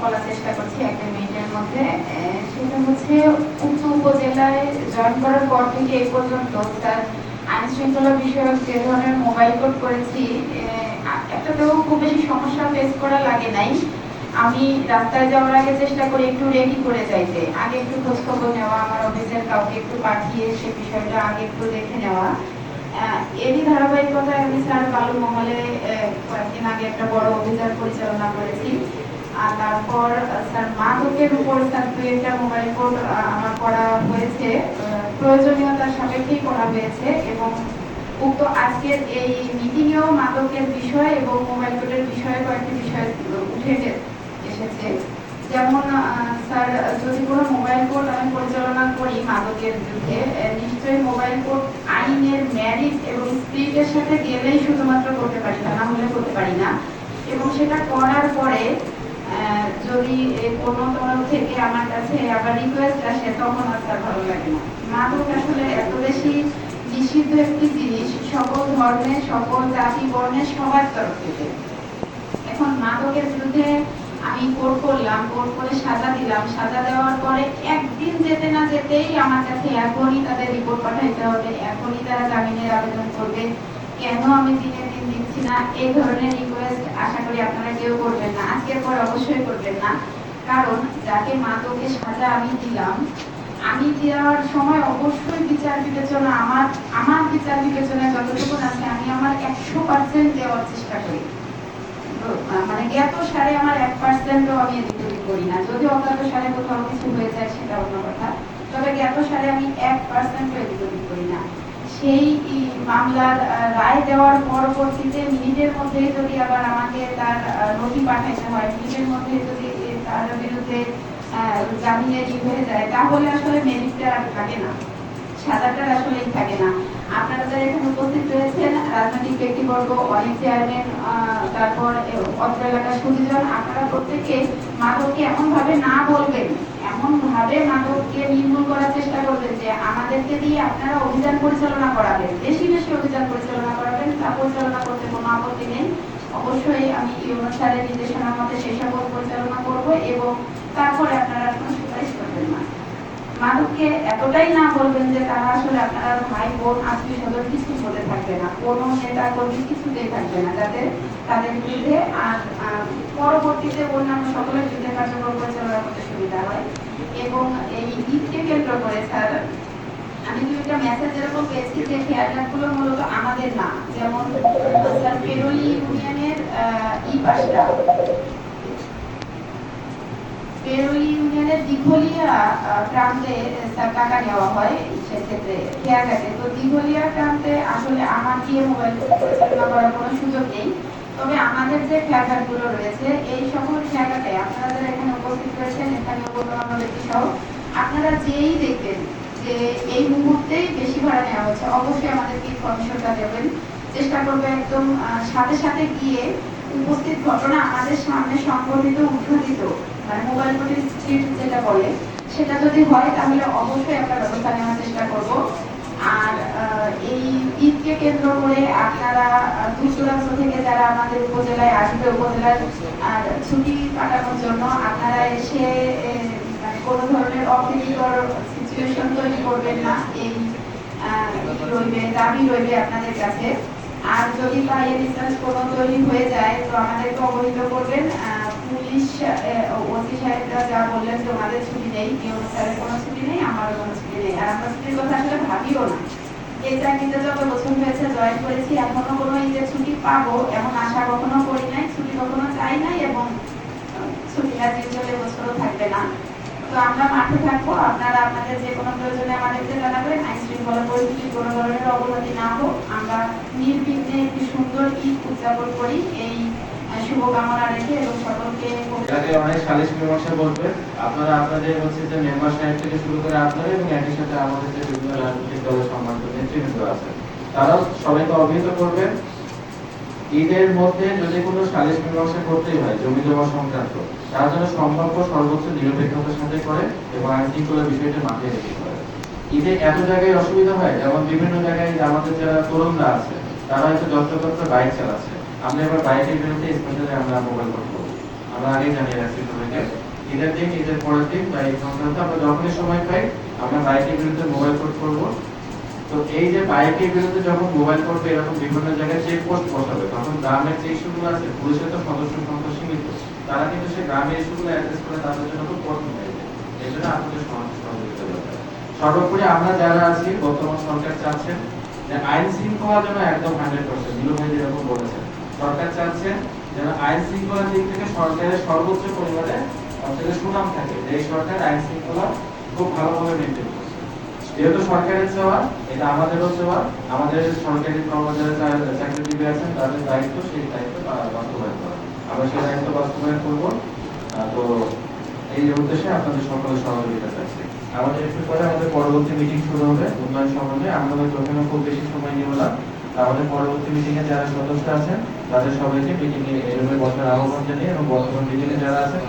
বলার চেষ্টা করছি 1 মিনিটের মধ্যে। সেটা হচ্ছে উচ্চ উপজেলায় জয়েন করার পর থেকে এই পর্যন্ত তার আইন শৃঙ্খলা বিষয়ক যে ধরনের মোবাইল কোড করেছি, একটাতেও খুব বেশি সমস্যা ফেস করা লাগে নাই। আমি রাস্তায় যাওয়ার আগে চেষ্টা করি একটু রেডি করে যাইতে, আগে একটু খোঁজখবর নেওয়া, আমার অফিসের কাউকে একটু পাঠিয়ে সে বিষয়টা আগে একটু দেখে নেওয়া। এরই ধারাবাহিকতায় আমি স্যার বালু মহলে কয়েকদিন আগে একটা বড় অভিযান পরিচালনা করেছি। আর তারপর স্যার মাদকের উপর স্যার 2-1টা মোবাইল কোড আমার করা হয়েছে, প্রয়োজনীয়তার সাপেক্ষেই করা হয়েছে। এবং উক্ত আজকের এই মিটিংয়েও মাদকের বিষয় এবং মোবাইল কোডের বিষয়ে কয়েকটি বিষয় উঠে এসেছে। যেমন স্যার, যদি কোনো মোবাইল কোড আমি পরিচালনা করি মাদকের বিরুদ্ধে, নিশ্চয়ই মোবাইল কোড আইনের ম্যারিট এবং স্পিরিটের সাথে গেলেই শুধুমাত্র করতে পারি, তা না হলে করতে পারি না। এবং সেটা করার পরে যদি কোনো তরফ থেকে আমার কাছে আবার রিকোয়েস্ট আসে, তখন আর তার ভালো লাগে না। মাদক আসলে এত বেশি নিষিদ্ধ একটি জিনিস, সকল ধর্মের, সকল জাতি বর্ণের সবার তরফ থেকে। এখন মাদকের বিরুদ্ধে আমি কোর্ট করলাম, কোর্ট করে সাজা দিলাম, সাজা দেওয়ার পরে একদিন যেতে না যেতেই আমার কাছে এখনই তাদের রিপোর্ট পাঠাইতে হবে, এখনই তারা জামিনের আবেদন করবে, কেন আমি দিনের দিন দিচ্ছি না, এই ধরনের রিকোয়েস্ট আশা করি আপনারা কেউ করবেন না, আজকের পর অবশ্যই করবেন না। কারণ যাকে মাদকের সাজা আমি দিলাম, আমি দেওয়ার সময় অবশ্যই বিচার বিবেচনা, আমার বিচার বিবেচনায় যতটুকু আছে আমি আমার 100% দেওয়ার চেষ্টা করি। মানে জ্ঞাত সারে আমার 1%ও আমি এদিক করি না। যদি অজ্ঞাত সারে কোথাও কিছু হয়ে যায় সেটা অন্য কথা, তবে জ্ঞাত সারে আমি 1%ও এদিক করি না। সেই মামলার রায় দেওয়ার পরবর্তীতে মিনিটের মধ্যে যদি আবার আমাকে তার নথি পাঠাইতে হয়, মিনিটের মধ্যে যদি তার বিরুদ্ধে জামিনের হয়ে যায়, তাহলে আসলে মেরিটটা আর থাকে না, সাদাটার আসলেই থাকে না। আপনারা যারা এখানে উপস্থিত রয়েছেন, রাজনৈতিক ব্যক্তিবর্গ, অনেক চেয়ারম্যান, তারপর অত্র এলাকার সুদীজন, আপনারা প্রত্যেকে মাদককে এমন ভাবে না বলবেন, এমন ভাবে মাদককে নির্মূল করার চেষ্টা করবেন যে আমাদেরকে দিয়ে আপনারা অভিযান পরিচালনা করাবেন, বেশি বেশি অভিযান পরিচালনা করাবেন। তা পরিচালনা করতে কোনো আপত্তি নেই, অবশ্যই আমি এই অনুষ্ঠানের নির্দেশনা মতে সেই সকল পরিচালনা করব। এবং তারপরে আপনারা কোনো সুপারিশ করবেন না, মাদককে এতটাই না বলবেন যে তারা আসলে আপনারা ভাই বোন আত্মীয় স্বজন কিছু বলে থাকবে না, কোনো নেতা কর্মী কিছুতেই থাকবে না, যাতে তাদের বিরুদ্ধে আর পরবর্তীতে অন্যান্য সকলের বিরুদ্ধে কার্যক্রম পরিচালনা করতে সুবিধা হয়। এবং এই ঈদকে কেন্দ্র করে স্যার আমি 2টা মেসেজ এরকম পেয়েছি যে খেয়ালগুলো মূলত আমাদের না। যেমন স্যার পেরোলি ইউনিয়নের ই-পাশটা, পেরোলি ইউনিয়নের দিঘলিয়া প্রান্তে টাকা নেওয়া হয়, সেক্ষেত্রে খেয়াঘাটে। তো দিঘলিয়া প্রান্তে আসলে আমার গিয়ে মোবাইল পরিচালনা করার কোনো সুযোগ নেই, তবে আমাদের যে খেয়াঘাটগুলো রয়েছে এই সকল খেয়াঘাটে আপনারা যারা এখানে উপস্থিত রয়েছেন, স্থানীয় গণ্যমান্য ব্যক্তি সহ, আপনারা যেই দেখবেন যে এই মুহূর্তেই বেশি ভাড়া নেওয়া হচ্ছে, অবশ্যই আমাদেরকে ইনফরমেশনটা দেবেন। চেষ্টা করবে একদম সাথে সাথে গিয়ে উপস্থিত ঘটনা আমাদের সামনে সংঘটিত উদ্ঘাটিত, মানে মোবাইল কোডের স্ট্রিট যেটা বলে, সেটা যদি হয় তাহলে অবশ্যই একটা ব্যবস্থা নেওয়ার চেষ্টা করব। আর এই ঈদকে কেন্দ্র করে আপনারা দূর দূরান্ত থেকে যারা আমাদের উপজেলায় আসবে, উপজেলার ছুটি কাটানোর জন্য আপনারা এসে মানে কোনো ধরনের অপ্রীতিকর সিচুয়েশন তৈরি করবেন না, এই দাবি রইবে আপনাদের কাছে। আর যদি বাই ডিসটেন্স কোনো তৈরি হয়ে যায় তো আমাদেরকে অবহিত করবেন। পুলিশ ওসি সাহেবরা যা বললেন যে আমাদের ছুটি নেই, কেউ স্যারের কোনো ছুটি নেই, আমারও কোনো ছুটি নেই, আর আমরা ছুটির কথা আসলে ভাবিও না। এই চাকরিতে যত বছর হয়েছে জয়েন করেছি, এখনো কোনো ঈদের ছুটি পাবো এমন আশা কখনো করি নাই, ছুটি কখনো চাই নাই, এবং ছুটি আর চলে বছরও থাকবে না। তো আমরা মাঠে থাকবো, আপনারা আপনাদের যে কোনো প্রয়োজনে আমাদেরকে জানাবেন। আইন শৃঙ্খলা পরিস্থিতি কোনো ধরনের অবনতি না হোক, আমরা নির্বিঘ্নে একটি সুন্দর ঈদ উদযাপন করি, এই শুভকামনা রেখে এবং সকলকে অনেক সালিশ মীমাংসা বলবে। আপনারা আপনাদের হচ্ছে যে মেম্বার সাহেব থেকে শুরু করে আপনারা এবং একই সাথে আমাদের যে বিভিন্ন রাজনৈতিক দলের সম্মানিত নেতৃবৃন্দ আছে তারাও সবাইকে অবহিত করবেন, ঈদের মধ্যে যদি কোনো সালিশ মীমাংসা করতেই হয় জমি জমা সংক্রান্ত, তার জন্য সম্ভাব্য সর্বোচ্চ নিরপেক্ষতার সাথে করে এবং আইন শৃঙ্খলা বিষয়টা মাথায় রেখে করে। ঈদে এত জায়গায় অসুবিধা হয়, যেমন বিভিন্ন জায়গায় আমাদের যারা তরুণরা আছে তারা হয়তো যত্রতত্র বাইক চালাচ্ছে, আমরা এবার বাইকের বিরুদ্ধে স্পেশালি আমরা মোবাইল কোড করবো। আমরা আগে জানিয়ে রাখছি সবাইকে। ঈদের দিন, ঈদের পরের দিন বা এই সংক্রান্ত আমরা যখনই সময় পাই আমরা বাইকের বিরুদ্ধে মোবাইল কোড করবো। তো এই যে বাইকের বিরুদ্ধে যখন মোবাইল করবে এরকম বিভিন্ন জায়গায় চেক পোস্ট বসাবে, তখন গ্রামের যে ইস্যুগুলো আছে, পুলিশের তো সদস্য সংখ্যা সীমিত, তারা কিন্তু সেই গ্রামের ইস্যুগুলো অ্যাড্রেস করে তাদের জন্য খুব কঠিন হয়ে যায়। এই জন্য আপনাদের সহযোগিতা দরকার। সর্বোপরি আমরা যারা আছি, বর্তমান সরকার চাচ্ছেন যে আইন শৃঙ্খলা যেন একদম 100%, নীলু ভাই যেরকম বলেছেন, সরকার চাচ্ছেন যেন আইন শৃঙ্খলার দিক থেকে সরকারের সর্বোচ্চ পরিমাণে অঞ্চলের সুনাম থাকে, যে এই সরকার আইন শৃঙ্খলা খুব ভালোভাবে মেনটেন করছে। যেহেতু সরকারের চাওয়া, এটা আমাদেরও চাওয়া, আমাদের সরকারি কর্মচারী চাকরিজীবী আছেন, তাদের দায়িত্ব সেই দায়িত্ব বাস্তবায়ন করা। আমরা সেই দায়িত্ব বাস্তবায়ন করবো। তো এই উদ্দেশ্যে আপনাদের সকলের সহযোগিতা চাচ্ছি। আমাদের একটু পরে আমাদের পরবর্তী মিটিং শুরু হবে উন্নয়ন সম্বন্ধে। আমরা হয়তো ওখানে খুব বেশি সময় নিব না। আমাদের পরবর্তী মিটিং এ যারা সদস্য আছেন তাদের সবাইকে মিটিং এ এরূপে বসার আহ্বান জানিয়ে এবং বর্তমান মিটিং এ যারা আছেন